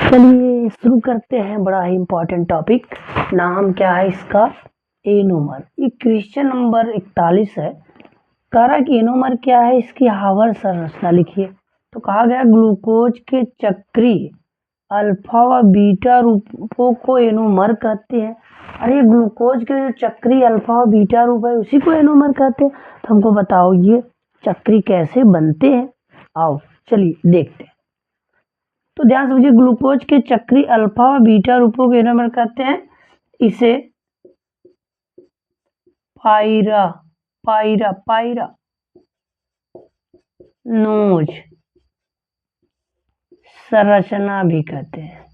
चलिए शुरू करते हैं। बड़ा ही इम्पोर्टेंट टॉपिक। नाम क्या है इसका? एनोमर। ये क्वेश्चन नंबर 41 है। कह रहा है कि एनोमर क्या है, इसकी हावर संरचना लिखिए। तो कहा गया ग्लूकोज के चक्रीय अल्फा व बीटा रूपों को एनोमर कहते हैं। अरे ग्लूकोज के जो चक्रीय अल्फा व बीटा रूप है उसी को एनोमर कहते हैं। तो हमको बताओ ये चक्री कैसे बनते हैं। आओ चलिए देखते हैं। तो ध्यान से समझिए, ग्लूकोज के चक्रीय अल्फा व बीटा रूपों को एनोमर कहते हैं। इसे पायरा पायरा पायरा नोज संरचना भी कहते हैं।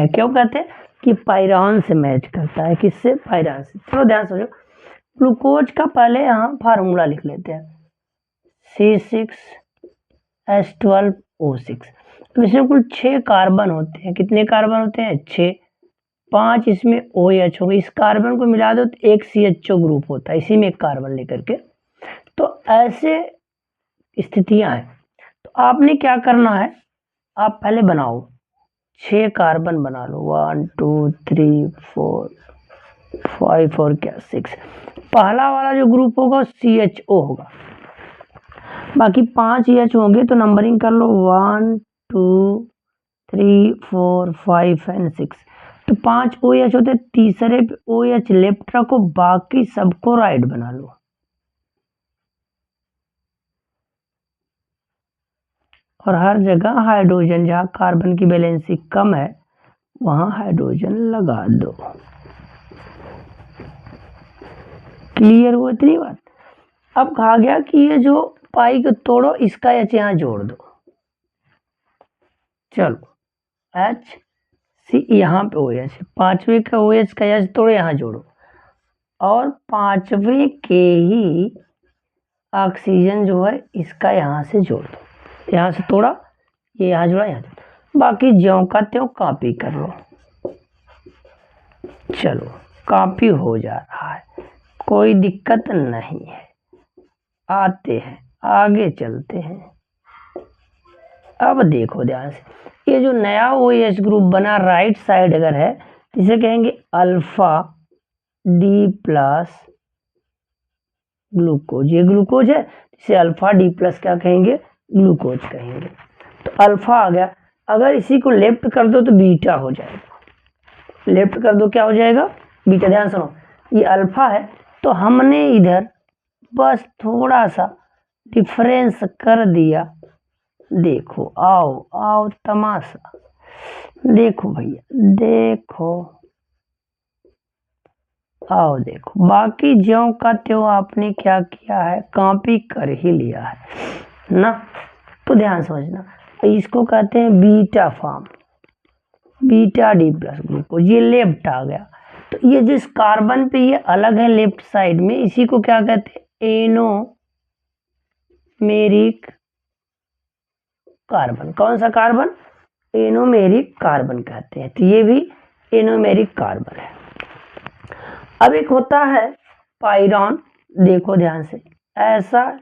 क्यों कहते हैं कि पायरान से मैच करता है। किससे? पायरान से। चलो ध्यान समझो, ग्लूकोज का पहले यहाँ फार्मूला लिख लेते हैं। C6H12O6। तो इसमें कुल 6 कार्बन होते हैं। कितने कार्बन होते हैं? 6। 5 इसमें OH होगा। इस कार्बन को मिला दो तो एक CHO ग्रुप होता है, इसी में एक कार्बन लेकर के। तो ऐसे स्थितियां हैं। तो आपने क्या करना है, आप पहले बनाओ 6 कार्बन बना लो। 1 2 3 4 5 और क्या 6। पहला वाला जो ग्रुप होगा CHO होगा, बाकी 5 EH होंगे। तो नंबरिंग कर लो 1 2 3 4 5 एंड 6। तो 5 OH होते, तीसरे पे OH लेफ्ट रखो, बाकी सबको राइट बना लो। और हर जगह हाइड्रोजन, जहाँ कार्बन की वैलेंसी कम है वहां हाइड्रोजन लगा दो। क्लियर हुआ इतनी बात? अब कहा गया कि ये जो पाई को तोड़ो, इसका H यहाँ जोड़ दो। चलो HC यहाँ पे OH, पांचवे का OH का H तोड़ो, यहाँ जोड़ो। और पांचवे के ही ऑक्सीजन जो है इसका यहाँ से जोड़ दो। यहाँ से तोड़ा, ये यहाँ जोड़ा, यहाँ जोड़ा। बाकी ज्यों का त्यों कॉपी कर लो। चलो कॉपी हो जा रहा है, कोई दिक्कत नहीं है। आते हैं आगे चलते हैं। अब देखो ध्यान से, ये जो नया OH ग्रुप बना राइट साइड अगर है, इसे कहेंगे अल्फा D प्लस ग्लूकोज। ये ग्लूकोज है, इसे अल्फा D प्लस क्या कहेंगे? ग्लूकोज कहेंगे। तो अल्फा आ गया। अगर इसी को लेफ्ट कर दो तो बीटा हो जाएगा। लेफ्ट कर दो क्या हो जाएगा? बीटा। ध्यान सुनो, ये अल्फा है तो हमने इधर बस थोड़ा सा डिफरेंस कर दिया। देखो आओ आओ तमाशा देखो भैया, देखो आओ देखो। बाकी ज्यों का त्यों आपने क्या किया है, कॉपी कर ही लिया है ना। तो ध्यान समझना, इसको कहते हैं beta form, beta D plus glucose. ये लेफ्ट आ गया। तो ये जिस कार्बन पे ये अलग है लेफ्ट साइड में, इसी को क्या कहते हैं? Anomeric carbon. कौन सा कार्बन? एनोमेरिक कार्बन कहते हैं। तो ये भी एनोमेरिक कार्बन है। अब एक होता है पायरॉन। देखो ध्यान से, ऐसा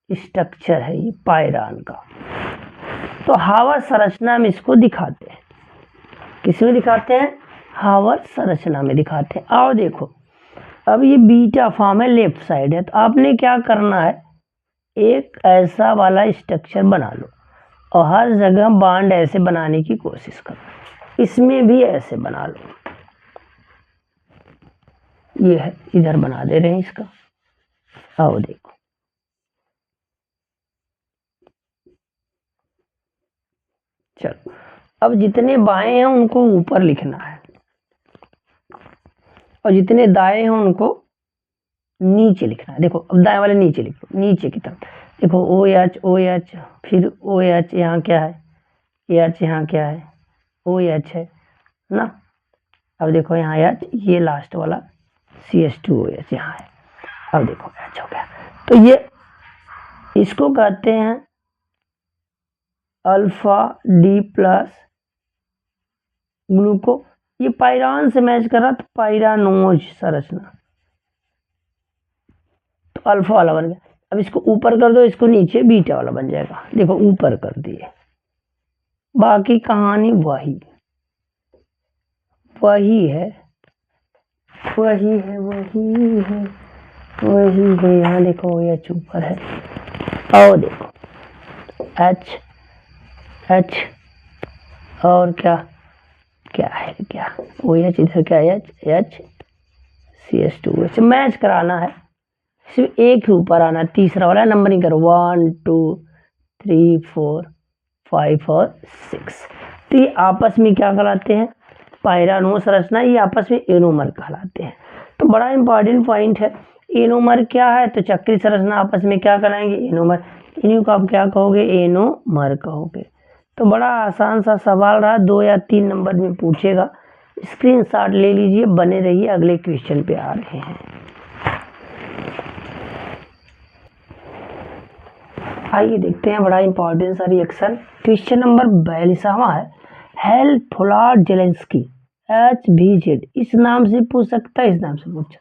स्ट्रक्चर है ये पायरॉन का। तो हावर संरचना में इसको दिखाते हैं। किसमें दिखाते हैं? हावर संरचना में दिखाते हैं। आओ देखो, अब ये बीटा फॉर्म है, लेफ्ट साइड है। तो आपने क्या करना है, एक ऐसा वाला स्ट्रक्चर बना लो और हर जगह बॉन्ड ऐसे बनाने की कोशिश करो। इसमें भी ऐसे बना लो। ये है, इधर बना दे रहे हैं इसका। आओ देखो, चलो अब जितने बाएं हैं उनको ऊपर लिखना है और जितने दाएं हैं उनको नीचे लिखना है। देखो अब दाएं वाले नीचे लिखो, नीचे की तरफ देखो। OH OH फिर OH, यहाँ क्या है? H यहाँ क्या है? OH है ना। अब देखो यहाँ H, ये लास्ट वाला CH2OH यहाँ है। अब देखो H हो गया। तो ये इसको कहते हैं अल्फा D प्लस ग्लूको। ये पायरान से मैच कर रहा, तो पायरानोज संरचना। तो अल्फा वाला बन गया। अब इसको ऊपर कर दो, इसको नीचे बीटा वाला बन जाएगा। देखो ऊपर कर दिए, बाकी कहानी वही वही है वही है वही है वही है। यहाँ देखो एच ऊपर है, और देखो एच एच, और क्या क्या है, क्या ओ एच, इधर क्या एच एच CH2H। मैच कराना है, सिर्फ एक ही ऊपर आना, तीसरा वाला नंबरिंग करो 1 2 3 4 5 और 6। तो ये आपस में क्या कहलाते हैं, पायरानो संरचना, ये आपस में एनोमर कहलाते हैं। तो बड़ा इंपॉर्टेंट पॉइंट है। एनोमर क्या है, तो चक्री संरचना आपस में क्या कहलाएंगे, एनोमर। इन्हीं को आप क्या कहोगे, एनोमर कहोगे। तो बड़ा आसान सा सवाल रहा, 2 या 3 नंबर में पूछेगा। स्क्रीनशॉट ले लीजिए, बने रहिए, अगले क्वेश्चन पे आ रहे हैं। आइए देखते हैं, बड़ा इंपॉर्टेंट सा रिएक्शन। क्वेश्चन नंबर 42वां है, हेल्प फुलार जेलेंस्की HVZ, इस नाम से पूछ सकता है, इस नाम से पूछ।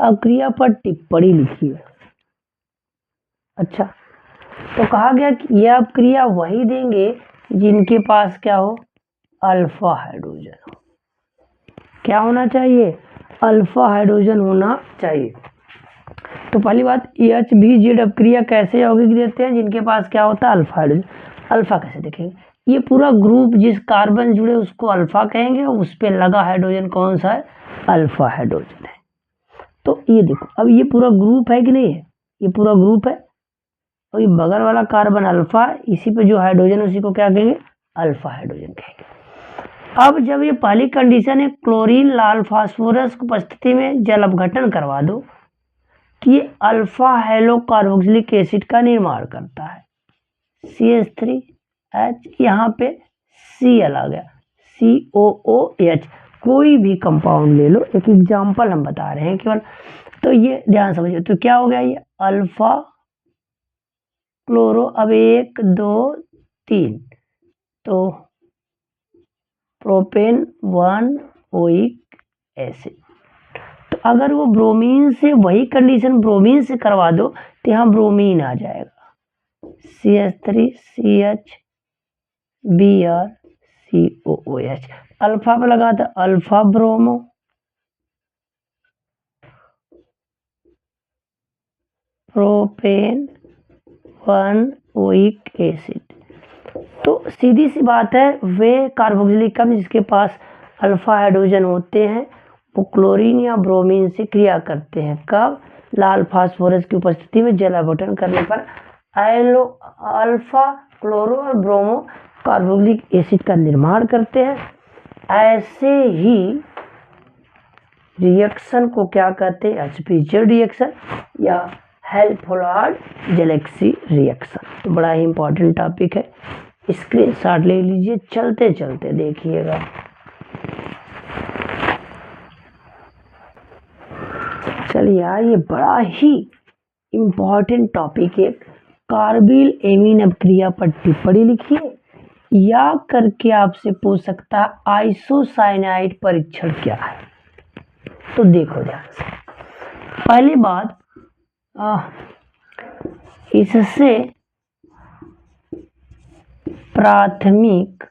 अब क्रिया पर टिप्पणी लिखिए। अच्छा, तो कहा गया कि यह अब क्रिया वही देंगे जिनके पास क्या हो, अल्फा हाइड्रोजन हो। क्या होना चाहिए, अल्फा हाइड्रोजन होना चाहिए। तो पहली बात, HVZ अब क्रिया कैसे यौगिक देते हैं, जिनके पास क्या होता है, अल्फा हाइड्रोजन। अल्फा कैसे देखेंगे, ये पूरा ग्रुप जिस कार्बन जुड़े उसको अल्फा कहेंगे, उस पे लगा हाइड्रोजन कौन सा है, अल्फा हाइड्रोजन है। तो ये देखो, अब ये पूरा ग्रुप है कि नहीं है, ये पूरा ग्रुप है, और ये बगल वाला कार्बन अल्फा, इसी पे जो हाइड्रोजन उसी को क्या कहेंगे, अल्फा हाइड्रोजन कहेंगे। अब जब ये पहली कंडीशन है, क्लोरीन लाल फास्फोरस की उपस्थिति में जल अपघटन करवा दो, कि ये अल्फा हेलो कार्बोक्सिलिक एसिड का निर्माण करता है, CH3H, यहाँ पे Cl आ गया, COOH। कोई भी कंपाउंड ले लो, एक एग्जांपल हम बता रहे हैं केवल, तो ये ध्यान समझिए। तो क्या हो गया, ये अल्फा क्लोरो, अब 1 2 3, तो प्रोपेन 1 ओइक एसिड। तो अगर वो ब्रोमीन से, वही कंडीशन ब्रोमीन से करवा दो, तो यहाँ ब्रोमीन आ जाएगा, CH3CH BrCOOH। अल्फा पे लगा था alpha bromo, propane 1 oic acid. तो सीधी सी बात है, वे कार्बोक्सिलिक अम्ल जिसके पास अल्फा हाइड्रोजन होते हैं, वो क्लोरीन या ब्रोमीन से क्रिया करते हैं। कब, लाल फास्फोरस की उपस्थिति में जल अपघटन करने पर अल्फा क्लोरो और ब्रोमो कार्बोक्सिलिक एसिड का निर्माण करते हैं। ऐसे ही रिएक्शन को क्या कहते हैं, HVZ रिएक्शन या हेल्फोलार्ड जेलेक्सी रिएक्शन। तो बड़ा ही इंपॉर्टेंट टॉपिक है, स्क्रीनशॉट ले लीजिए, चलते चलते देखिएगा। चलिए, ये बड़ा ही इंपॉर्टेंट टॉपिक है, कार्बिल एमीन अपक्रिया पर टिप्पणी लिखिए, या करके आपसे पूछ सकता है आइसोसाइनाइड परीक्षण क्या है। तो देखो ध्यान से, पहली बात, इससे प्राथमिक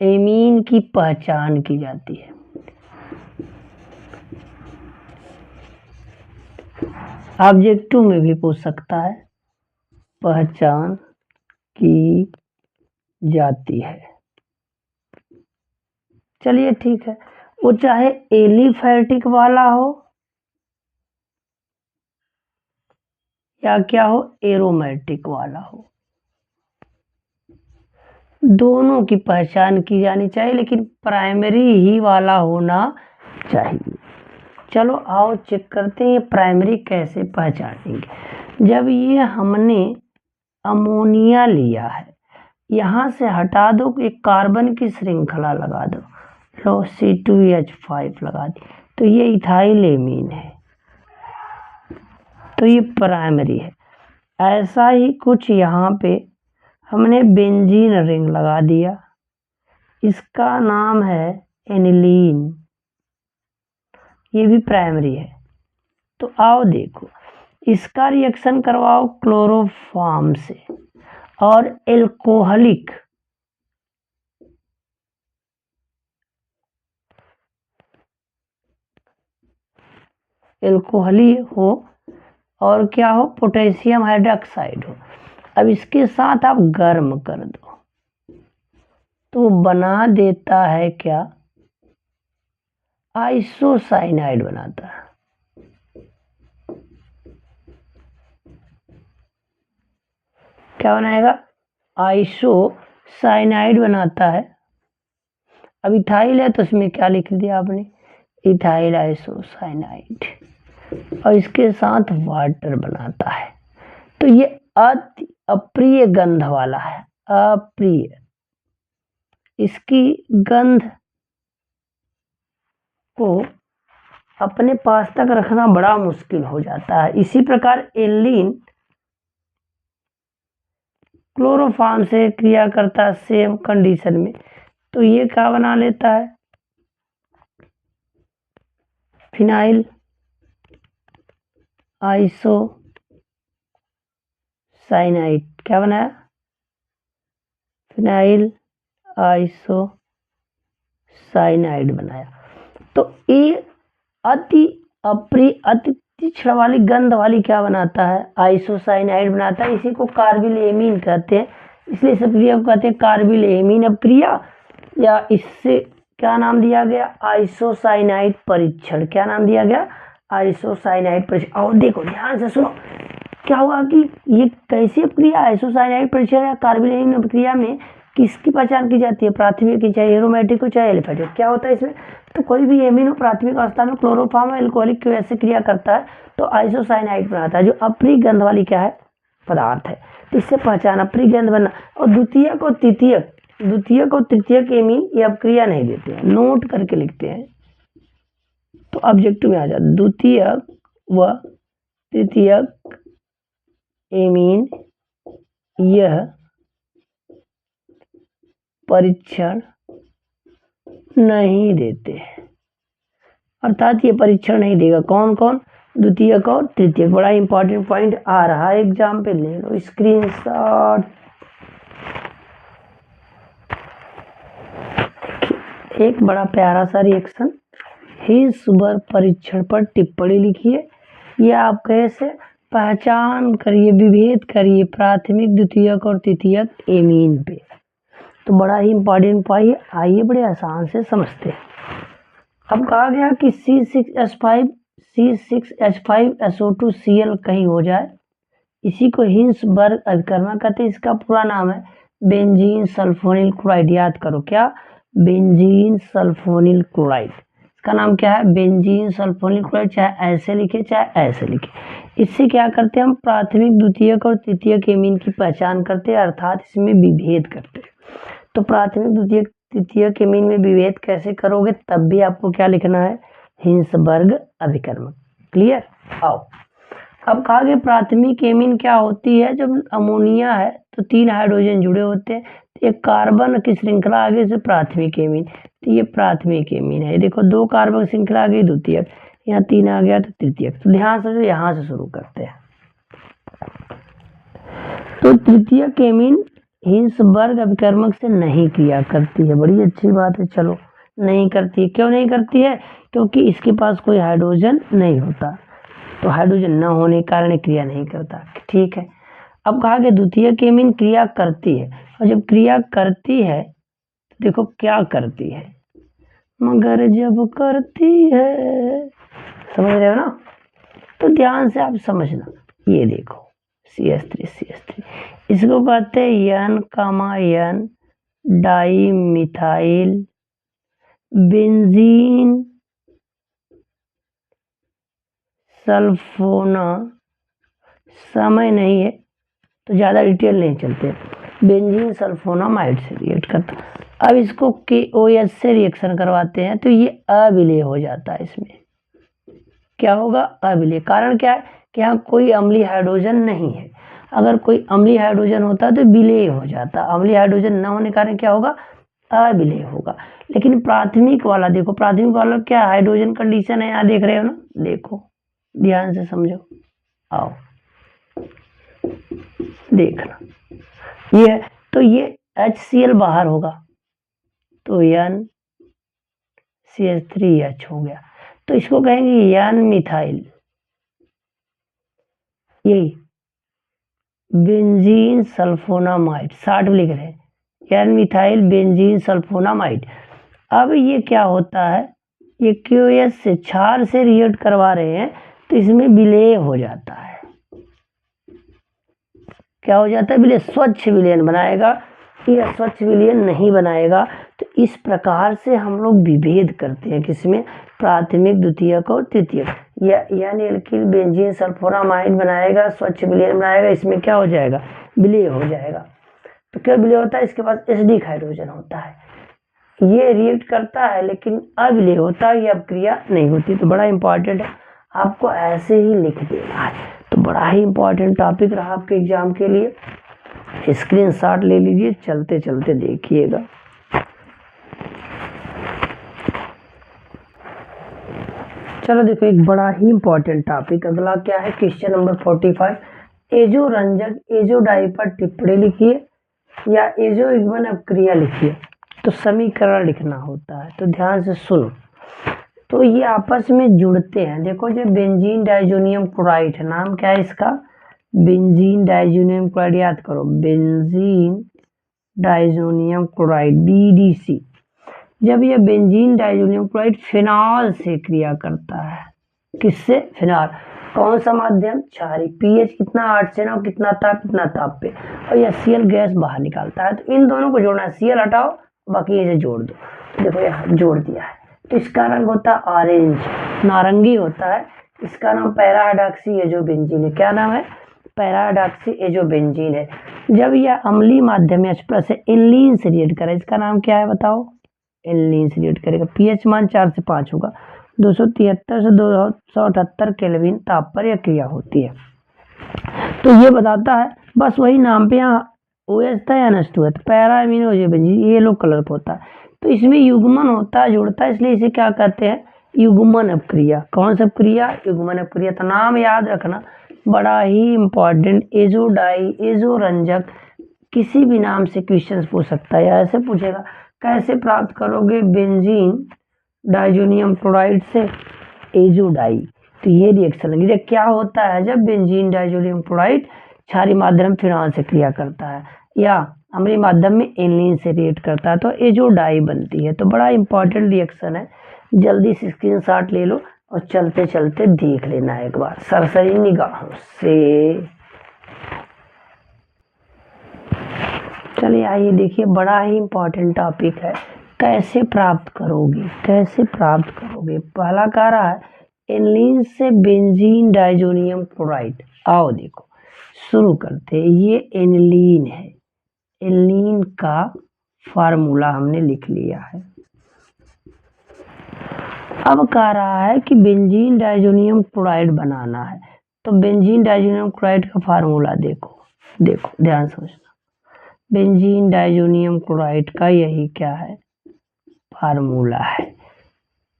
एमीन की पहचान की जाती है। ऑब्जेक्टिव में भी पूछ सकता है, पहचान की जाती है। चलिए ठीक है, वो चाहे एलिफैटिक वाला हो या क्या हो, एरोमेटिक वाला हो, दोनों की पहचान की जानी चाहिए, लेकिन प्राइमरी ही वाला होना चाहिए। चलो आओ चेक करते हैं ये प्राइमरी कैसे पहचानेंगे। जब ये हमने अमोनिया लिया है, यहाँ से हटा दो, एक कार्बन की श्रृंखला लगा दो, लो C2H5 लगा दी, तो ये इथाइल एमीन है, तो ये प्राइमरी है। ऐसा ही कुछ यहाँ पे हमने बेंजीन रिंग लगा दिया, इसका नाम है एनिलीन, ये भी प्राइमरी है। तो आओ देखो, इसका रिएक्शन करवाओ क्लोरोफॉर्म से और एल्कोहलिक हो और क्या हो, पोटेशियम हाइड्रोक्साइड हो। अब इसके साथ आप गर्म कर दो तो बना देता है क्या, आइसोसाइनाइड बनाता है। क्या बनाएगा, आइसोसाइनाइड बनाता है। अब इथाइल है तो इसमें क्या लिख दिया आपने, इथाइल आइसोसाइनाइड, और इसके साथ वाटर बनाता है। तो ये अति अप्रिय गंध वाला है, अप्रिय, इसकी गंध को अपने पास तक रखना बड़ा मुश्किल हो जाता है। इसी प्रकार एलिन क्लोरोफॉर्म से क्रिया करता है सेम कंडीशन में, तो ये क्या बना लेता है, फिनाइल आइसोसाइनाइड। क्या बनाया, फिनाइल आइसोसाइनाइड बनाया। तो ये अति अप्रिय, अति तीक्ष्ण वाली गंध वाली क्या बनाता है, आइसोसाइनाइड बनाता है। इसी को कार्बिल एमीन कहते हैं, इसलिए इस क्रिया को कहते हैं कार्बिल एमीन अपक्रिया, या इससे क्या नाम दिया गया, आइसोसाइनाइड परीक्षण। क्या नाम दिया गया, आइसोसाइनाइड परीक्षण। और देखो ध्यान से सुनो, क्या हुआ कि ये कैसी अपक्रिया, आइसोसाइनाइड परीक्षण या कार्बिल एमीन अपक्रिया में किसकी पहचान की जाती है, प्राथमिक की, चाहे एरोमेटिक हो चाहे एलिफेटिक। क्या होता है इसमें, तो कोई भी एमीन हो प्राथमिक अवस्था में क्लोरोफॉर्म और एल्कोहलिक की वजह से क्रिया करता है तो आइसोसाइनाइड बनाता है, जो अप्रिय गंध वाली क्या है, पदार्थ है। तो इससे पहचान, अप्रिय गंध बनना। और द्वितीयक और तृतीयक एमीन ये अपक्रिया नहीं देते हैं, नोट करके लिखते हैं तो ऑब्जेक्टिव में आ जाता। द्वितीयक व तृतीयक एमीन यह परीक्षण नहीं देते, अर्थात ये परीक्षण नहीं देगा। कौन कौन, द्वितीयक और तृतीयक। बड़ा इंपॉर्टेंट पॉइंट आ रहा है एग्जाम पे, ले लो स्क्रीनशॉट। एक बड़ा प्यारा सा रिएक्शन, हिंसबर्ग परीक्षण पर टिप्पणी लिखिए। ये आप कैसे पहचान करिए, विभेद करिए प्राथमिक, द्वितीयक और तृतीयक एमीन पे। तो बड़ा ही इंपॉर्टेंट पॉइंट, आइए बड़े आसान से समझते हैं। अब कहा गया कि C6H5SO2Cl कहीं हो जाए, इसी को हिंसबर्ग अभिकर्मक कहते हैं। इसका पूरा नाम है बेंजीन सल्फोनिल क्लोराइड। याद करो क्या, बेंजीन सल्फोनिल क्लोराइड। इसका नाम क्या है, बेंजीन सल्फोनिल क्लोराइड। चाहे ऐसे लिखे चाहे ऐसे लिखे। इससे क्या करते हैं हम, प्राथमिक, द्वितीयक और तृतीयक एमीन की पहचान करते हैं, अर्थात इसमें विभेद करते हैं। तो प्राथमिक, द्वितीयक, तृतीयक एमीन में विभेद कैसे करोगे, तब भी आपको क्या लिखना है, हिंसबर्ग अभिकर्मक। क्लियर। आओ अब कहा गया प्राथमिक एमीन क्या होती है, जब अमोनिया है तो 3 हाइड्रोजन जुड़े होते हैं, तो एक कार्बन की श्रृंखला आगे से प्राथमिक एमीन, तो ये प्राथमिक एमीन है। देखो 2 कार्बन श्रृंखला आ गई द्वितीयक, यहाँ 3 आ गया तो तृतीयक। तो ध्यान से यहाँ से शुरू करते हैं। तो तृतीयक एमीन हिंसबर्ग अभिकर्मक से नहीं क्रिया करती है, बड़ी अच्छी बात है। चलो नहीं करती है, क्यों नहीं करती है, क्योंकि इसके पास कोई हाइड्रोजन नहीं होता, तो हाइड्रोजन न होने के कारण क्रिया नहीं करता। ठीक है। अब कहा कि द्वितीयक एमीन क्रिया करती है, और जब क्रिया करती है तो देखो क्या करती है, मगर जब करती है, समझ रहे हो ना। तो ध्यान से आप समझना, ये देखो CH3 इसको कहते हैं N, डाई मिथाइल बेंजीन सल्फोना। समय नहीं है तो ज़्यादा डिटेल नहीं चलते, बेंजीन सल्फोनामाइड से रिएक्ट करता। अब इसको KOH से रिएक्शन करवाते हैं तो ये अविलेय हो जाता है। इसमें क्या होगा, अविलेय। कारण क्या है कि यहाँ कोई अम्लीय हाइड्रोजन नहीं है। अगर कोई अम्लीय हाइड्रोजन होता तो विलेय हो जाता, अम्लीय हाइड्रोजन न होने के कारण क्या होगा, अविलेय होगा। लेकिन प्राथमिक वाला देखो, प्राथमिक वाला क्या हाइड्रोजन कंडीशन है, यहाँ देख रहे हो ना, देखो ध्यान से समझो, आओ देखना, ये तो ये HCl बाहर होगा तो NCH3H हो गया, तो इसको कहेंगे N मिथाइल, यही बेंजीन सल्फोनामाइड, 60 लिख रहे हैं, N मिथाइल बेंजीन सल्फोनामाइड। अब ये क्या होता है, ये QS से क्षार से रिएक्ट करवा रहे हैं तो इसमें विलेय हो जाता है, क्या हो जाता है, विलेय, स्वच्छ विलयन बनाएगा, ये अस्वच्छ विलयन नहीं बनाएगा। तो इस प्रकार से हम लोग विभेद करते हैं, किसमें, प्राथमिक, द्वितीयक और तृतीयक। यानी एल्किल बेंजीन सल्फोनामाइड बनाएगा, स्वच्छ विलयन बनाएगा, इसमें क्या हो जाएगा, विलय हो जाएगा। तो क्या विलय होता है, इसके पास एसिडिक हाइड्रोजन होता है, ये रिएक्ट करता है लेकिन अविलेय होता है, ये अपक्रिया नहीं होती। तो बड़ा इंपॉर्टेंट है, आपको ऐसे ही लिख देना है, तो बड़ा ही इंपॉर्टेंट टॉपिक रहा आपके एग्जाम के लिए, स्क्रीनशॉट ले लीजिए, चलते चलते देखिएगा। चलो देखो, एक बड़ा ही इंपॉर्टेंट टॉपिक अगला क्या है, क्वेश्चन नंबर 45, एजो रंजक एजो डाई पर टिप्पणी लिखिए या एजो युग्मन अपक्रिया लिखिए। तो समीकरण लिखना होता है, तो ध्यान से सुनो। तो ये आपस में जुड़ते हैं, देखो जो बेंजीन डाइजोनियम क्लोराइड है, नाम क्या है इसका, बेंजीन डाइजोनियम क्लोराइड, याद करो बेंजीन डाइजोनियम क्लोराइड BDC। जब यह बेंजीन डाइजोनियम क्लोराइड फिनॉल से क्रिया करता है, किससे, फिनॉल, कौन सा माध्यम, क्षारीय, pH कितना 8 से 9, कितना ताप पे, और यह Cl गैस बाहर निकालता है। तो इन दोनों को जोड़ना है, Cl हटाओ बाकी इसे जोड़ दो, देखो यहाँ जोड़ दिया है। तो इसका रंग होता है ऑरेंज, नारंगी होता है, इसका नाम पैरा हाइड्रॉक्सी एजोबेंजीन है। क्या नाम है, पैरा हाइड्रॉक्सी एजोबेंजीन है। जब यह अम्लीय माध्यम H+ से एल्लीन से रिएक्ट करे, इसका नाम क्या है बताओ, एल्लीन से रिएक्ट करेगा, pH मान 4 से 5 होगा, 273 से 278 केल्विन ताप पर यह क्रिया होती है। तो ये बताता है, बस वही नाम पे यहाँ OH था या NH2 है, तो पैरा अमीनो एजोबेंजीन ये येलो कलर पर होता है। तो इसमें युग्मन होता है, जुड़ता है, इसलिए इसे क्या कहते हैं, युग्मन अपक्रिया। कौन सा क्रिया, युग्मन अपक्रिया। तो नाम याद रखना, बड़ा ही इंपॉर्टेंट, एजो डाई एजो रंजक, किसी भी नाम से क्वेश्चन पूछ सकता है, ऐसे पूछेगा कैसे प्राप्त करोगे बेंजीन डाइजोनियम क्लोराइड से एजो डाई। तो ये रिएक्शन लगी, क्या होता है जब बेंजीन डाइजोनियम क्लोराइड क्षारीय माध्यम फिनॉल से क्रिया करता है या अम्लीय माध्यम में एल्लीन से रिएक्ट करता है तो एजो डाई बनती है। तो बड़ा इंपॉर्टेंट रिएक्शन है, जल्दी से स्क्रीनशॉट ले लो और चलते चलते देख लेना एक बार सरसरी निगाहों से। चलिए आइए देखिए, बड़ा ही इंपॉर्टेंट टॉपिक है, कैसे प्राप्त करोगे, कैसे प्राप्त करोगे। पहला कह रहा है एल्लीन से बेंजीन डाइजोनियम क्लोराइड। आओ देखो शुरू करते हैं, ये एल्लीन है, एल्लीन का फार्मूला हमने लिख लिया है। अब कह रहा है कि बेंजीन डाइजोनियम क्लोराइड बनाना है, तो बेंजीन डाइजोनियम क्लोराइड का फार्मूला देखो, देखो ध्यान सोचना, बेंजीन डाइजोनियम क्लोराइड का यही क्या है, फार्मूला है।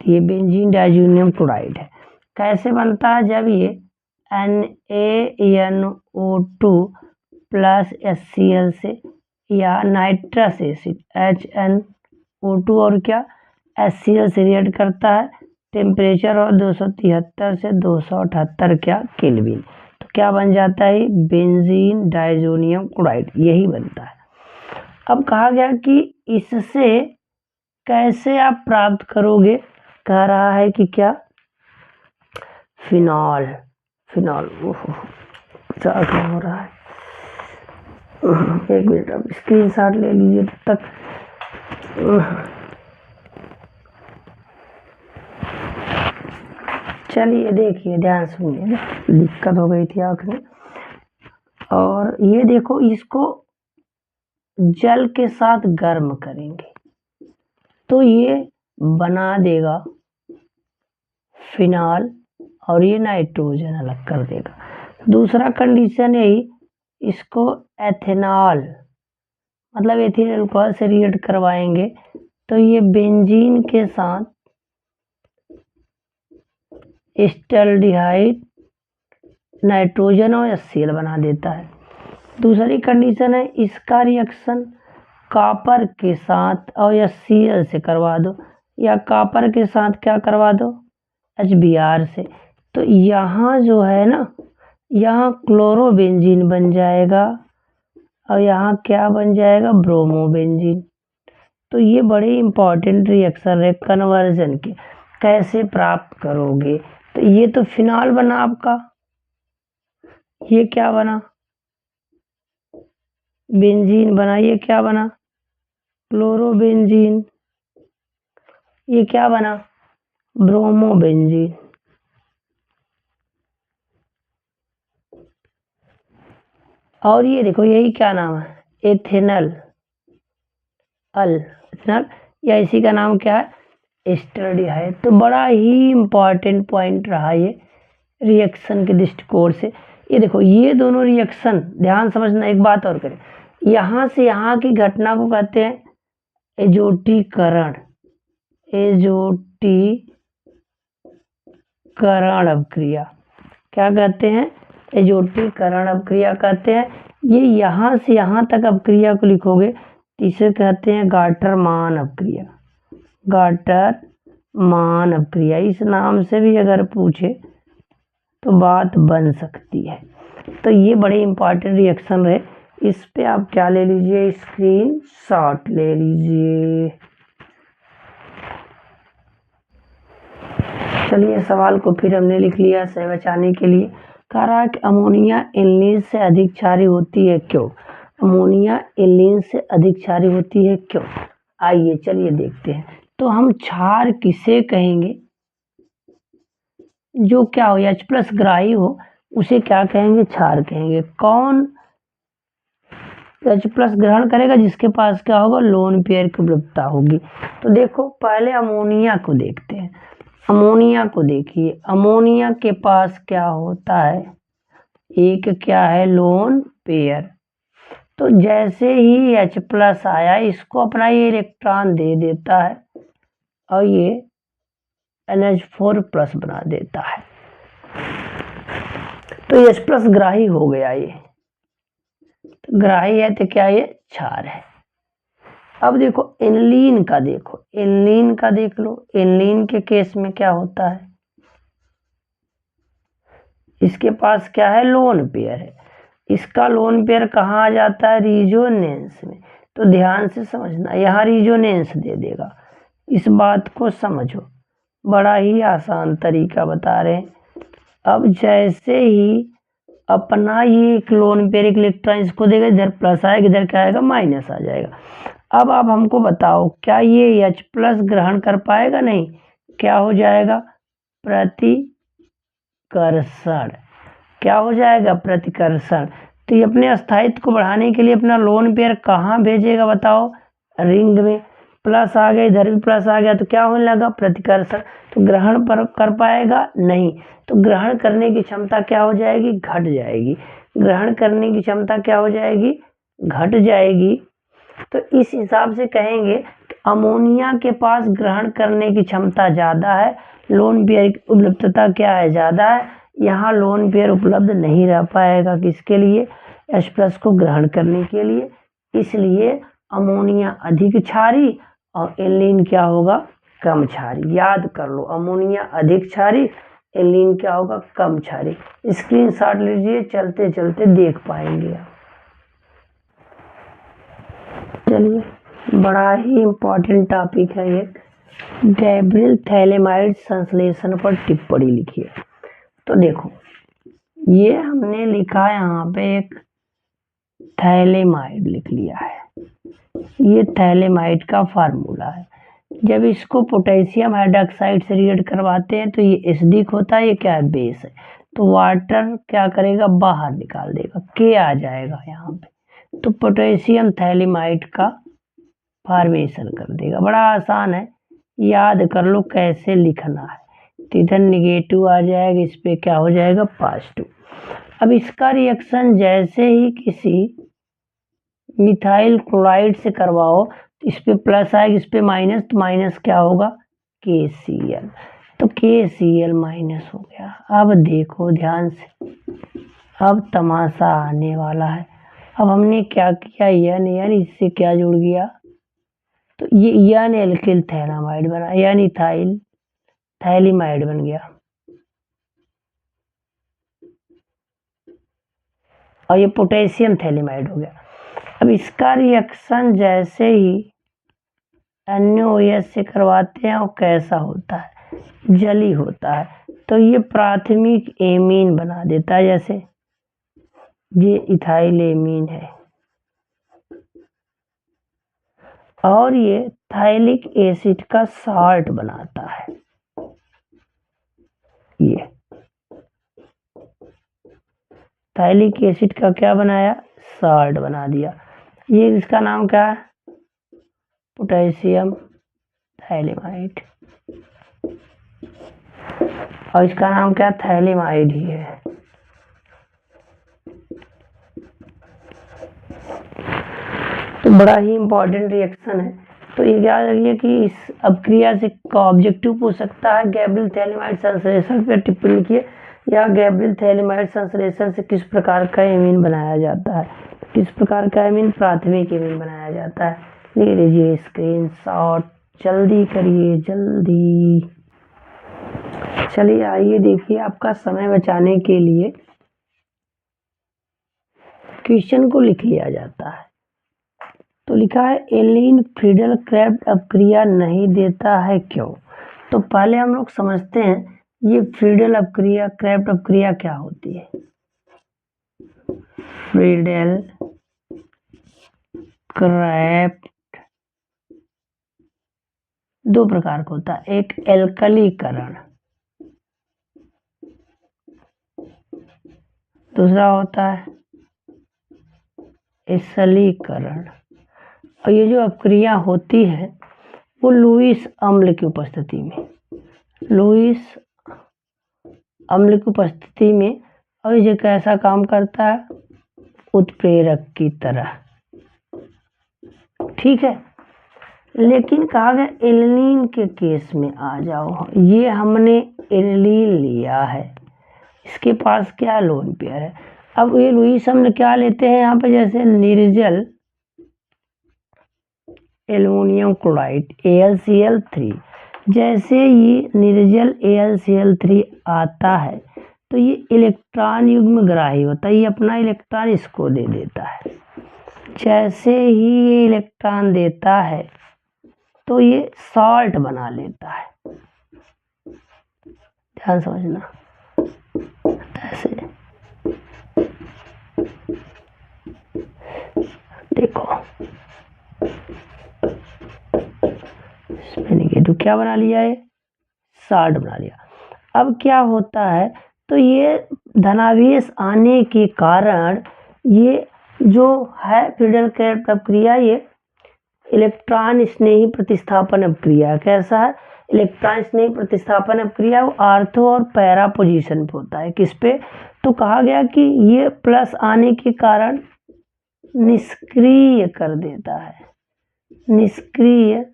ये बेंजीन डाइजोनियम क्लोराइड है, कैसे बनता है, जब ये NaNO2 प्लस HCl से या नाइट्रस एसिड HNO2 और क्या HCl से रिएक्ट करता है, टेम्परेचर और 273 से 278 क्या केल्विन, तो क्या बन जाता है, बेंजीन डाइजोनियम क्लोराइड, यही बनता है। अब कहा गया कि इससे कैसे आप प्राप्त करोगे, कह रहा है कि क्या, फिनॉल, फिनॉल, क्या हो रहा है, एक मिनट, अब स्क्रीनशॉट ले लीजिए तब तक। चलिए देखिए, ध्यान सुनिए, दिक्कत हो गई थी आँख में। और ये देखो, इसको जल के साथ गर्म करेंगे तो ये बना देगा फिनॉल और ये नाइट्रोजन अलग कर देगा। दूसरा कंडीशन यही, इसको एथेनॉल मतलब एथिल अल्कोहल से रिएक्ट करवाएंगे तो ये बेंजीन के साथ एस्टल्डिहाइड नाइट्रोजन और HCl बना देता है। दूसरी कंडीशन है इसका रिएक्शन कॉपर के साथ और HCl से करवा दो, या कॉपर के साथ क्या करवा दो, HBr से। तो यहाँ जो है ना, यहाँ क्लोरोबेंजीन बन जाएगा और यहाँ क्या बन जाएगा, ब्रोमोबेंजीन। तो ये बड़े इंपॉर्टेंट रिएक्शन है कन्वर्जन के। कैसे प्राप्त करोगे, तो ये तो फिनॉल बना आपका, ये क्या बना, बेंजीन बना, ये क्या बना, क्लोरोबेंजीन, ये क्या बना, ब्रोमोबेंजीन। और ये देखो यही क्या नाम है, एथेनल एथेनल, या इसी का नाम क्या है, एस्टल्डिहाइड। तो बड़ा ही इम्पॉर्टेंट पॉइंट रहा ये रिएक्शन के दृष्टिकोण से। ये देखो ये दोनों रिएक्शन, ध्यान समझना। एक बात और करें, यहाँ से यहाँ की घटना को कहते हैं एजोटीकरण, एजोटीकरण अभिक्रिया। क्या कहते हैं, एजोटीकरण अभिक्रिया कहते हैं। ये यहाँ से यहाँ तक अभिक्रिया को लिखोगे तो इसे कहते हैं गाटरमान अभिक्रिया, गाटरमान अभिक्रिया। इस नाम से भी अगर पूछे तो बात बन सकती है। तो ये बड़े इंपॉर्टेंट रिएक्शन है, इस पे आप क्या ले लीजिए, स्क्रीनशॉट ले लीजिए। चलिए सवाल को फिर हमने लिख लिया से बचाने के लिए। कह रहा है कि अमोनिया एल्लीन से अधिक क्षारीय होती है क्यों, अमोनिया एल्लीन से अधिक क्षारीय होती है क्यों। आइए चलिए देखते हैं। तो हम क्षार किसे कहेंगे, जो क्या हो H+ ग्राही हो उसे क्या कहेंगे, क्षार कहेंगे। कौन H+ ग्रहण करेगा, जिसके पास क्या होगा, लोन पेयर की उपलब्धता होगी। तो देखो पहले अमोनिया को देखते हैं, अमोनिया को देखिए, अमोनिया के पास क्या होता है, एक क्या है, लोन पेयर। तो जैसे ही H+ आया, इसको अपना ये इलेक्ट्रॉन दे देता है और ये NH4+ बना देता है। तो H+ ग्राही हो गया, ये तो ग्राही है, तो क्या ये क्षार है। अब देखो एल्लीन का, देखो एल्लीन का देख लो, एल्लीन के केस में क्या होता है, इसके पास क्या है, लोन पेयर है। इसका लोन पेयर कहाँ आ जाता है, रिजोनेंस में। तो ध्यान से समझना, यहाँ रिजोनेंस दे देगा, इस बात को समझो, बड़ा ही आसान तरीका बता रहे हैं। अब जैसे ही अपना ये एक लोन पेयर एक इलेक्ट्रॉन इसको देगा, इधर प्लस आएगा, इधर क्या आएगा, माइनस आ जाएगा। अब आप हमको बताओ क्या ये H+ ग्रहण कर पाएगा, नहीं, क्या हो जाएगा, प्रतिकर्षण। क्या हो जाएगा, प्रतिकर्षण। तो ये अपने अस्थायित्व को बढ़ाने के लिए अपना लोन पेयर कहाँ भेजेगा, बताओ, रिंग में। प्लस आ गया, इधर भी प्लस आ गया, तो क्या होने लगा, प्रतिकर्षण। तो ग्रहण पर कर पाएगा, नहीं। तो ग्रहण करने की क्षमता क्या हो जाएगी, घट जाएगी। ग्रहण करने की क्षमता क्या हो जाएगी, घट जाएगी। तो इस हिसाब से कहेंगे कि अमोनिया के पास ग्रहण करने की क्षमता ज़्यादा है, लोन पेयर की उपलब्धता क्या है, ज़्यादा है। यहाँ लोन पेयर उपलब्ध नहीं रह पाएगा, किसके लिए, H+ को ग्रहण करने के लिए। इसलिए अमोनिया अधिक क्षारी और एल्लीन क्या होगा, कम क्षारी। याद कर लो, अमोनिया अधिक क्षारी, एल्लीन क्या होगा, कम क्षारी। स्क्रीनशॉट लीजिए, चलते चलते देख पाएंगे आप। चलिए बड़ा ही इम्पोर्टेंट टॉपिक है ये, गैब्रियल थैलेमाइड संश्लेषण पर टिप्पणी लिखिए। तो देखो ये हमने लिखा है यहाँ पे, एक थैलेमाइड लिख लिया है, ये थैलेमाइड का फार्मूला है। जब इसको पोटेशियम हाइड्रोक्साइड से रिएक्ट करवाते हैं तो ये एसिडिक होता है, ये क्या है, बेस है। तो वाटर क्या करेगा, बाहर निकाल देगा, के आ जाएगा यहाँ पे, तो पोटेशियम थैलेमाइड का फॉर्मेशन कर देगा। बड़ा आसान है, याद कर लो कैसे लिखना है। तो इधर निगेटिव आ जाएगा, इस पे क्या हो जाएगा, पॉजिटिव। अब इसका रिएक्शन जैसे ही किसी मिथाइल क्लोराइड से करवाओ, इस पे प्लस आएगा, इस पे माइनस, तो माइनस क्या होगा, KCl, तो KCl माइनस हो गया। अब देखो ध्यान से, अब तमाशा आने वाला है। अब हमने क्या किया, यानी इससे क्या जुड़ गया, तो ये यानी एल्किल थैलामाइड बना, यानी इथाइल थैलिमाइड बन गया, और ये पोटेशियम थैलिमाइड हो गया। अब इसका रिएक्शन जैसे ही NaOH से करवाते हैं, और कैसा होता है, जली होता है, तो ये प्राथमिक एमीन बना देता है, जैसे ये इथाइल एमीन है, और ये थाइलिक एसिड का साल्ट बनाता है। ये थाइलिक एसिड का क्या बनाया, साल्ट बना दिया। ये इसका नाम क्या है, पोटेशियम थैलिमाइड, और इसका नाम क्या, थैलिमाइड ही है। तो बड़ा ही इंपॉर्टेंट रिएक्शन है। तो ये याद रखिए कि इस अपक्रिया से का ऑब्जेक्टिव पूछ सकता है, गैब्रियल थैलिमाइड संश्लेषण पर टिप्पणी लिखिए, या गैब्रियल थैलिमाइड संश्लेषण से किस प्रकार का एमीन बनाया जाता है, किस प्रकार का एमीन, प्राथमिक एमीन बनाया जाता है। ले लीजिए स्क्रीनशॉट, जल्दी करिए जल्दी। चलिए आइए देखिए, आपका समय बचाने के लिए क्वेश्चन को लिख लिया जाता है। तो लिखा है एलिन फ्रीडल क्राफ्ट अपक्रिया नहीं देता है, क्यों। तो पहले हम लोग समझते हैं ये फ्रीडल अपक्रिया, क्राफ्ट अपक्रिया क्या होती है। फ्रीडल क्राफ्ट दो प्रकार का होता है, एक एल्कलीकरण, दूसरा होता है एसिलीकरण। और ये जो अपक्रिया होती है वो लुईस अम्ल की उपस्थिति में, लुईस अम्ल की उपस्थिति में, और ये कैसा काम करता है, उत्प्रेरक की तरह, ठीक है। लेकिन कहा गया एलिनीन के केस में आ जाओ, ये हमने एलिनीन लिया है, इसके पास क्या लोन पेयर है। अब ये लुईस अम्ल क्या लेते हैं यहाँ पे, जैसे निर्जल एल्युमिनियम क्लोराइड AlCl3, जैसे ये निर्जल AlCl3 आता है तो ये इलेक्ट्रॉन युग्मग्राही होता है, ये अपना इलेक्ट्रॉन इसको दे देता है। जैसे ही ये इलेक्ट्रॉन देता है तो ये सॉल्ट बना लेता है, ध्यान समझना, ऐसे देखो, तो क्या बना लिया है, सॉल्ट बना लिया। अब क्या होता है, तो ये धनावेश आने के कारण ये जो है फ्रीडल क्राफ्ट अपक्रिया, ये इलेक्ट्रॉन स्नेही प्रतिस्थापन अपक्रिया, कैसा है, इलेक्ट्रॉन स्नेही प्रतिस्थापन अपक्रिया, वो आर्थो और पैरा पोजीशन पे होता है, किस पे, तो कहा गया कि ये प्लस आने के कारण निष्क्रिय कर देता है, निष्क्रिय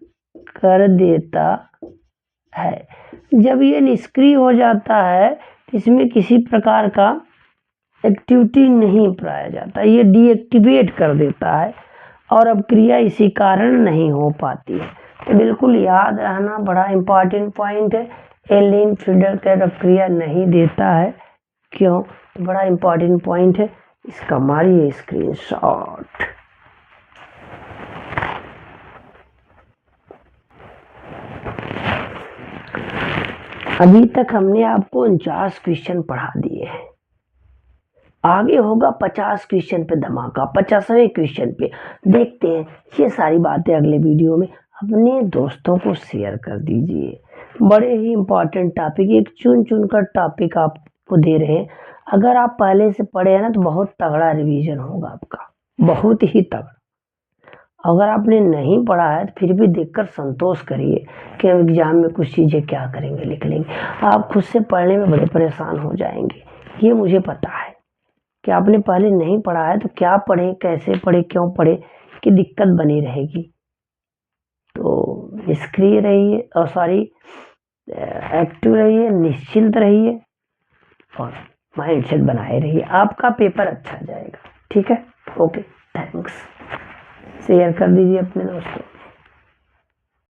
कर देता है। जब ये निष्क्रिय हो जाता है इसमें किसी प्रकार का एक्टिविटी नहीं पाया जाता, ये डीएक्टिवेट कर देता है, और अपक्रिया इसी कारण नहीं हो पाती है। तो बिल्कुल याद रहना, बड़ा इंपॉर्टेंट पॉइंट है, एलिन फ्रीडल क्राफ्ट अपक्रिया नहीं देता है, क्यों, बड़ा इंपॉर्टेंट पॉइंट है, इसका मारिए स्क्रीनशॉट। अभी तक हमने आपको 49 क्वेश्चन पढ़ा दिए हैं, आगे होगा 50 क्वेश्चन पे धमाका, 50वें क्वेश्चन पे देखते हैं। ये सारी बातें अगले वीडियो में अपने दोस्तों को शेयर कर दीजिए। बड़े ही इम्पोर्टेंट टॉपिक, एक चुन चुन कर टॉपिक आपको दे रहे हैं, अगर आप पहले से पढ़े हैं ना तो बहुत तगड़ा रिवीजन होगा आपका, बहुत ही तगड़ा। अगर आपने नहीं पढ़ा है तो फिर भी देखकर संतोष करिए कि हम एग्जाम में कुछ चीज़ें क्या करेंगे, लिख लेंगे, आप खुद से पढ़ने में बड़े परेशान हो जाएंगे, ये मुझे पता है कि कि आपने पहले नहीं पढ़ा है तो क्या पढ़े, कैसे पढ़े, क्यों पढ़े, कि दिक्कत बनी रहेगी। तो निष्क्रिय रहिए और सॉरी एक्टिव रहिए, निश्चिंत रहिए और माइंडसेट बनाए रहिए, आपका पेपर अच्छा जाएगा। ठीक है, ओके, थैंक्स। शेयर कर दीजिए अपने दोस्तों।